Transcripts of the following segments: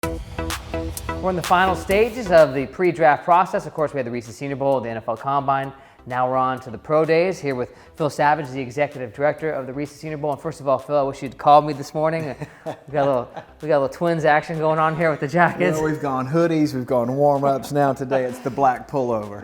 We're in the final stages of the pre-draft process. Of course, we had the Reese's Senior Bowl, the NFL Combine. Now we're on to the Pro Days, here with Phil Savage, the Executive Director of the Reese's Senior Bowl. And first of all, Phil, I wish you'd called me this morning. We got a little Twins action going on here with the jackets. Well, we've gone hoodies, we've gone warm-ups. Now today it's the black pullover.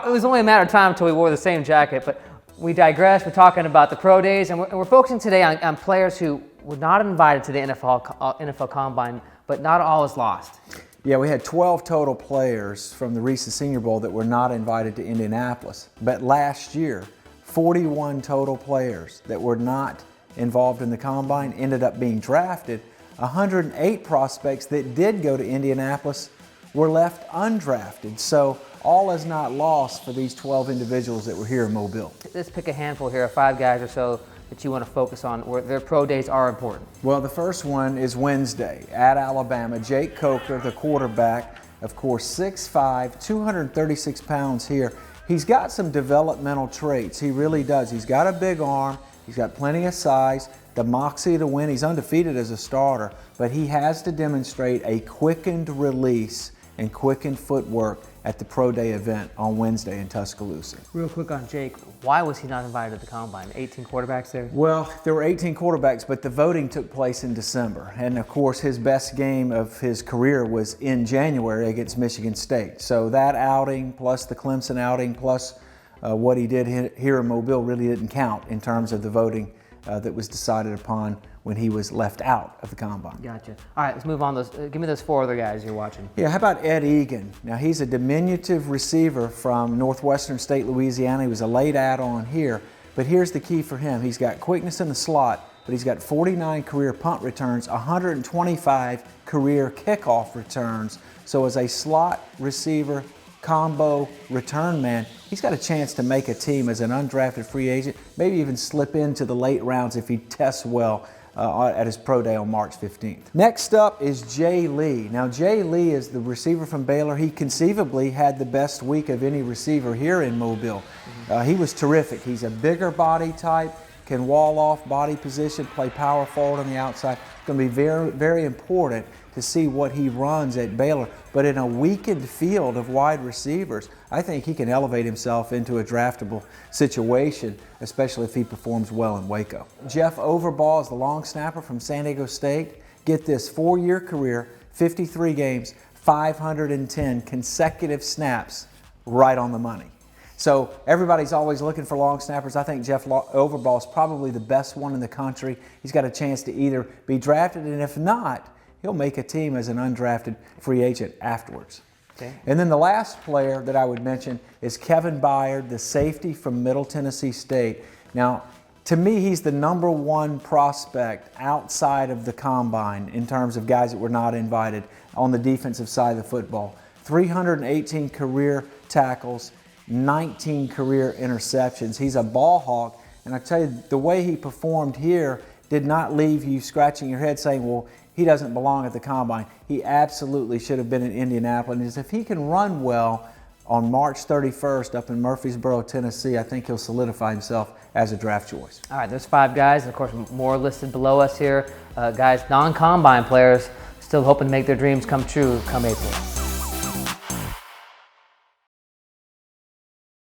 It was only a matter of time until we wore the same jacket, but we digress. We're talking about the Pro Days, and we're focusing today on players who were not invited to the NFL Combine, but not all is lost. Yeah, we had 12 total players from the Reese's Senior Bowl that were not invited to Indianapolis. But last year, 41 total players that were not involved in the Combine ended up being drafted. 108 prospects that did go to Indianapolis were left undrafted. So all is not lost for these 12 individuals that were here in Mobile. Let's pick a handful here of 5 guys or so that you want to focus on where their Pro Days are important. Well, the first one is Wednesday at Alabama. Jake Coker, the quarterback, of course, 6'5", 236 pounds here. He's got some developmental traits. He really does. He's got a big arm. He's got plenty of size, the moxie to win. He's undefeated as a starter, but he has to demonstrate a quickened release and quickened footwork at the Pro Day event on Wednesday in Tuscaloosa. Real quick on Jake, why was he not invited to the Combine? 18 quarterbacks there? Well, there were 18 quarterbacks, but the voting took place in December. And of course, his best game of his career was in January against Michigan State. So that outing, plus the Clemson outing, plus what he did here in Mobile really didn't count in terms of the voting that was decided upon when he was left out of the Combine. Gotcha. All right, let's move on. Give me those 4 other guys you're watching. Yeah, how about Ed Egan? Now, he's a diminutive receiver from Northwestern State, Louisiana. He was a late add-on here, but here's the key for him. He's got quickness in the slot, but he's got 49 career punt returns, 125 career kickoff returns. So as a slot receiver, combo return man, he's got a chance to make a team as an undrafted free agent, maybe even slip into the late rounds if he tests well at his Pro Day on March 15th. Next up is Jay Lee. Now, Jay Lee is the receiver from Baylor. He conceivably had the best week of any receiver here in Mobile. He was terrific. He's a bigger body type, can wall off body position, play power forward on the outside. It's going to be very, very important to see what he runs at Baylor. But in a weakened field of wide receivers, I think he can elevate himself into a draftable situation, especially if he performs well in Waco. Jeff Overball is the long snapper from San Diego State. Get this, 4-year career, 53 games, 510 consecutive snaps, right on the money. So everybody's always looking for long snappers. I think Jeff Overball is probably the best one in the country. He's got a chance to either be drafted, and if not, he'll make a team as an undrafted free agent afterwards. Okay. And then the last player that I would mention is Kevin Byard, the safety from Middle Tennessee State. Now, to me, he's the #1 prospect outside of the Combine in terms of guys that were not invited on the defensive side of the football. 318 career tackles, 19 career interceptions. He's a ball hawk, and I tell you, the way he performed here did not leave you scratching your head saying, well, he doesn't belong at the Combine. He absolutely should have been in Indianapolis. If he can run well on March 31st up in Murfreesboro, Tennessee, I think he'll solidify himself as a draft choice. All right, there's 5 guys, and of course, more listed below us here. Guys, non-Combine players still hoping to make their dreams come true come April.